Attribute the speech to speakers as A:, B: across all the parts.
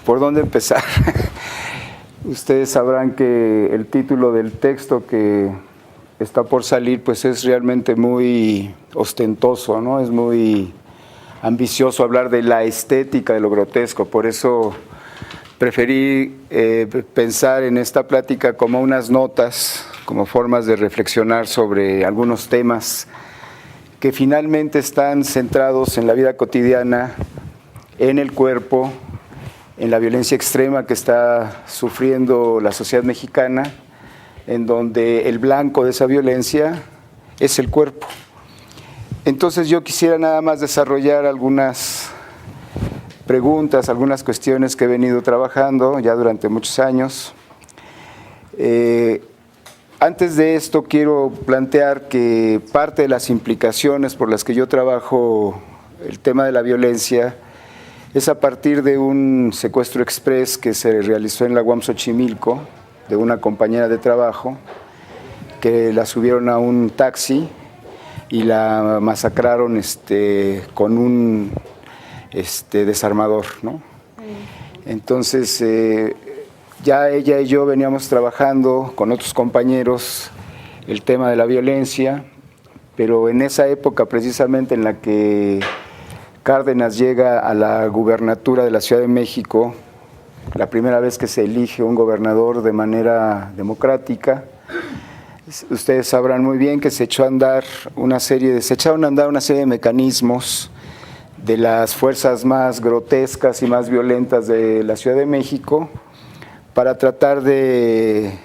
A: ¿Por dónde empezar? Ustedes sabrán que el título del texto que está por salir pues es realmente muy ostentoso, ¿no? Es muy ambicioso hablar de la estética de lo grotesco, por eso preferí pensar en esta plática como unas notas, como formas de reflexionar sobre algunos temas que finalmente están centrados en la vida cotidiana, en el cuerpo, en la violencia extrema que está sufriendo la sociedad mexicana, en donde el blanco de esa violencia es el cuerpo. Entonces yo quisiera nada más desarrollar algunas preguntas, algunas cuestiones que he venido trabajando ya durante muchos años. Antes de esto quiero plantear que parte de las implicaciones por las que yo trabajo el tema de la violencia es a partir de un secuestro express que se realizó en la UAM Xochimilco de una compañera de trabajo, que la subieron a un taxi y la masacraron con un desarmador, ¿no? Entonces ya ella y yo veníamos trabajando con otros compañeros el tema de la violencia, pero en esa época precisamente en la que Cárdenas llega a la gubernatura de la Ciudad de México, la primera vez que se elige un gobernador de manera democrática, ustedes sabrán muy bien que se echaron a andar una serie de mecanismos de las fuerzas más grotescas y más violentas de la Ciudad de México para tratar de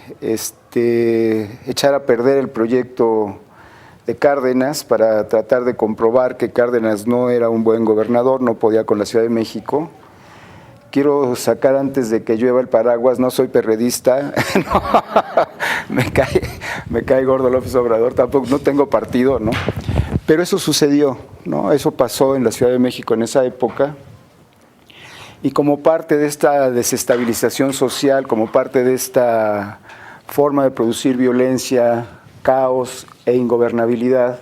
A: echar a perder el proyecto de Cárdenas, para tratar de comprobar que Cárdenas no era un buen gobernador, no podía con la Ciudad de México. Quiero sacar antes de que llueva el paraguas, no soy perredista, no, me cae gordo López Obrador, tampoco, no tengo partido, ¿no? Pero eso sucedió, ¿no? Eso pasó en la Ciudad de México en esa época. Y como parte de esta desestabilización social, como parte de esta forma de producir violencia, caos e ingobernabilidad,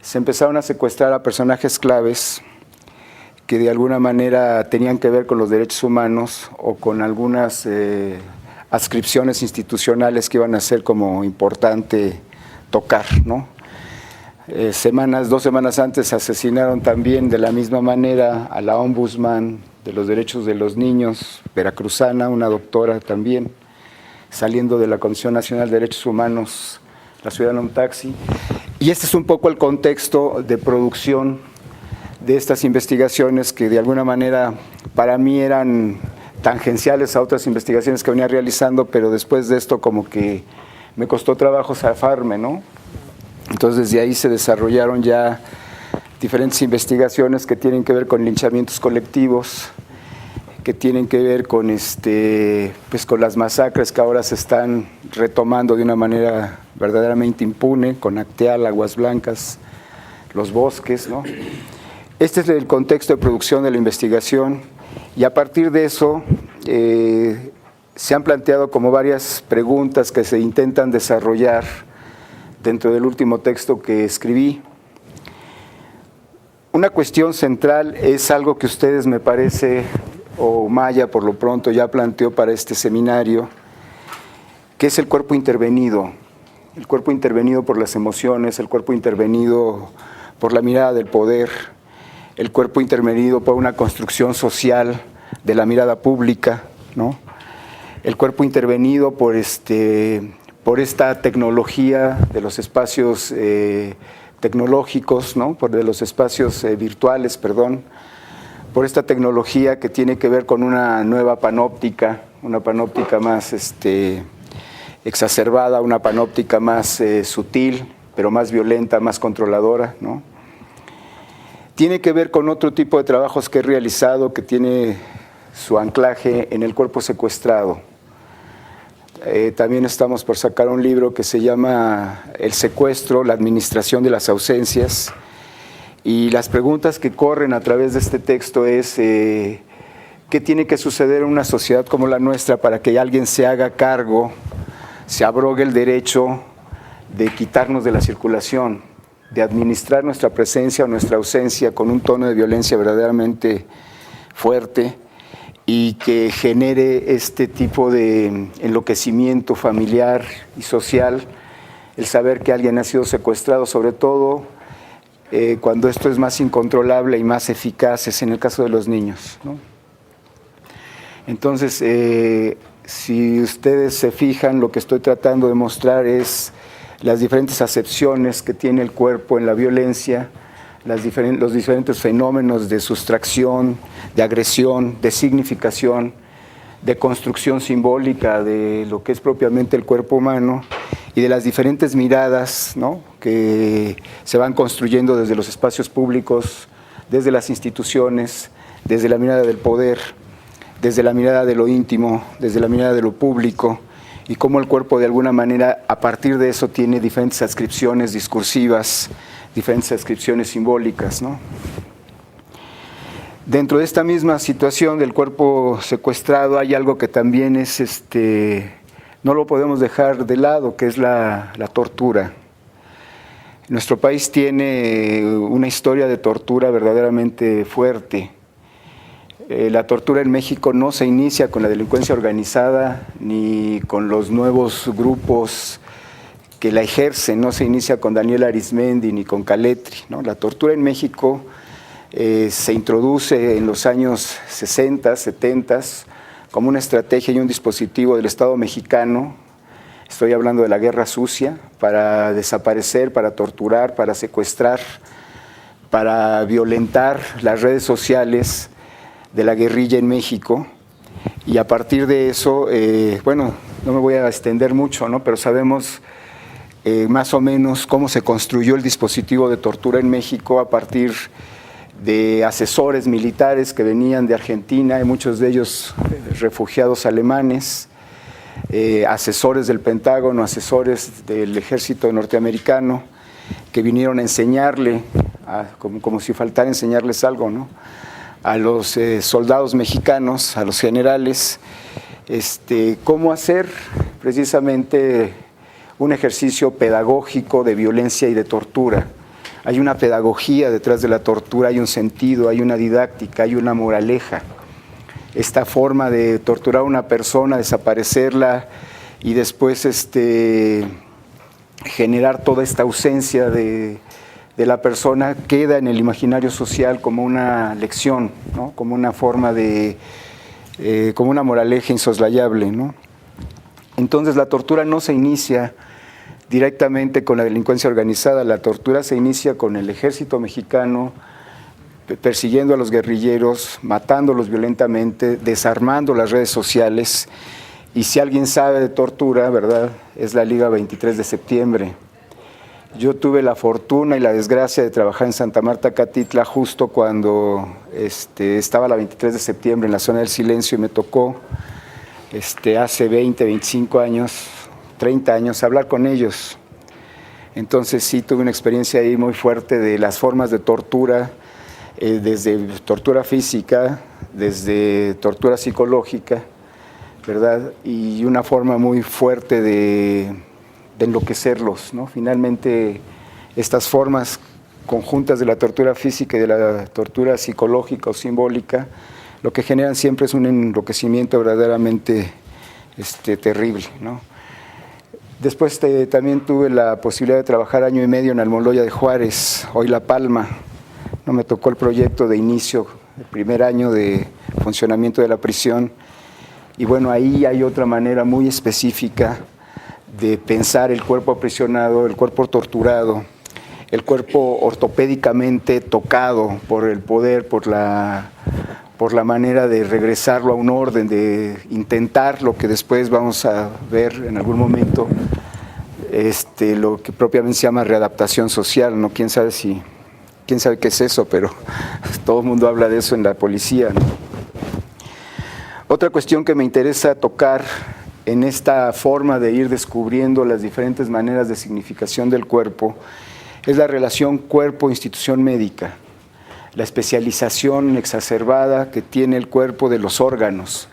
A: se empezaron a secuestrar a personajes claves que de alguna manera tenían que ver con los derechos humanos o con algunas adscripciones institucionales que iban a ser como importante tocar, ¿no? 2 semanas antes asesinaron también de la misma manera a la ombudsman de los derechos de los niños veracruzana, una doctora también, saliendo de la Comisión Nacional de Derechos Humanos, la subieron a un taxi. Y este es un poco el contexto de producción de estas investigaciones que de alguna manera para mí eran tangenciales a otras investigaciones que venía realizando, pero después de esto como que me costó trabajo zafarme, ¿no? Entonces desde ahí se desarrollaron ya diferentes investigaciones que tienen que ver con linchamientos colectivos, que tienen que ver con, pues con las masacres que ahora se están retomando de una manera verdaderamente impune, con Acteal, Aguas Blancas, Los Bosques, ¿no? Este es el contexto de producción de la investigación y a partir de eso se han planteado como varias preguntas que se intentan desarrollar dentro del último texto que escribí. Una cuestión central es algo que ustedes, me parece, o Maya por lo pronto ya planteó para este seminario, que es el cuerpo intervenido por las emociones, el cuerpo intervenido por la mirada del poder, el cuerpo intervenido por una construcción social de la mirada pública, ¿no? El cuerpo intervenido por esta tecnología de los espacios tecnológicos, ¿no? De los espacios virtuales, perdón, por esta tecnología que tiene que ver con una nueva panóptica, una panóptica más exacerbada, una panóptica más sutil, pero más violenta, más controladora, ¿no? Tiene que ver con otro tipo de trabajos que he realizado que tiene su anclaje en el cuerpo secuestrado. También estamos por sacar un libro que se llama El secuestro, la administración de las ausencias, y las preguntas que corren a través de este texto es ¿qué tiene que suceder en una sociedad como la nuestra para que alguien se haga cargo, se abrogue el derecho de quitarnos de la circulación, de administrar nuestra presencia o nuestra ausencia con un tono de violencia verdaderamente fuerte y que genere este tipo de enloquecimiento familiar y social, el saber que alguien ha sido secuestrado, sobre todo cuando esto es más incontrolable y más eficaz, es en el caso de los niños, ¿no? Entonces, si ustedes se fijan, lo que estoy tratando de mostrar es las diferentes acepciones que tiene el cuerpo en la violencia, los diferentes fenómenos de sustracción, de agresión, de significación, de construcción simbólica de lo que es propiamente el cuerpo humano y de las diferentes miradas, ¿no?, que se van construyendo desde los espacios públicos, desde las instituciones, desde la mirada del poder, desde la mirada de lo íntimo, desde la mirada de lo público, y cómo el cuerpo de alguna manera a partir de eso tiene diferentes adscripciones discursivas, diferentes adscripciones simbólicas, ¿no? Dentro de esta misma situación del cuerpo secuestrado hay algo que también es, no lo podemos dejar de lado, que es la tortura. Nuestro país tiene una historia de tortura verdaderamente fuerte. La tortura en México no se inicia con la delincuencia organizada ni con los nuevos grupos que la ejercen, no se inicia con Daniel Arizmendi ni con Caletri, ¿no? La tortura en México se introduce en los años 60, 70 como una estrategia y un dispositivo del Estado mexicano. Estoy hablando de la guerra sucia, para desaparecer, para torturar, para secuestrar, para violentar las redes sociales de la guerrilla en México, y a partir de eso, bueno, no me voy a extender mucho, ¿no?, pero sabemos más o menos cómo se construyó el dispositivo de tortura en México a partir de asesores militares que venían de Argentina, y muchos de ellos refugiados alemanes, asesores del Pentágono, asesores del ejército norteamericano, que vinieron a enseñarle, como si faltara enseñarles algo, ¿no?, a los soldados mexicanos, a los generales, cómo hacer precisamente un ejercicio pedagógico de violencia y de tortura. Hay una pedagogía detrás de la tortura, hay un sentido, hay una didáctica, hay una moraleja. Esta forma de torturar a una persona, desaparecerla y después generar toda esta ausencia de la persona queda en el imaginario social como una lección, ¿no?, como una forma como una moraleja insoslayable, ¿no? Entonces la tortura no se inicia directamente con la delincuencia organizada, la tortura se inicia con el ejército mexicano persiguiendo a los guerrilleros, matándolos violentamente, desarmando las redes sociales, y si alguien sabe de tortura, ¿verdad?, es la Liga 23 de septiembre. Yo tuve la fortuna y la desgracia de trabajar en Santa Marta, Catitla, justo cuando estaba la 23 de septiembre en la zona del silencio, y me tocó hace 20, 25 años, 30 años, hablar con ellos. Entonces sí tuve una experiencia ahí muy fuerte de las formas de tortura, desde tortura física, desde tortura psicológica, ¿verdad?, y una forma muy fuerte de enloquecerlos, ¿no? Finalmente, estas formas conjuntas de la tortura física y de la tortura psicológica o simbólica, lo que generan siempre es un enloquecimiento verdaderamente terrible, ¿no? Después también tuve la posibilidad de trabajar año y medio en Almoloya de Juárez, hoy La Palma. No me tocó el proyecto de inicio, el primer año de funcionamiento de la prisión, y bueno, ahí hay otra manera muy específica de pensar el cuerpo aprisionado, el cuerpo torturado, el cuerpo ortopédicamente tocado por el poder, por la manera de regresarlo a un orden, de intentar lo que después vamos a ver en algún momento, lo que propiamente se llama readaptación social, ¿no? Quién sabe qué es eso, pero todo el mundo habla de eso en la policía, ¿no? Otra cuestión que me interesa tocar en esta forma de ir descubriendo las diferentes maneras de significación del cuerpo es la relación cuerpo-institución médica, la especialización exacerbada que tiene el cuerpo de los órganos,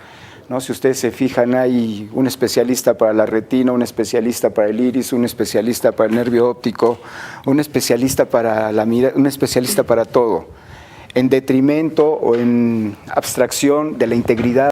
A: ¿no? Si ustedes se fijan, hay un especialista para la retina, un especialista para el iris, un especialista para el nervio óptico, un especialista para la mirada, un especialista para todo. en detrimento o en abstracción de la integridad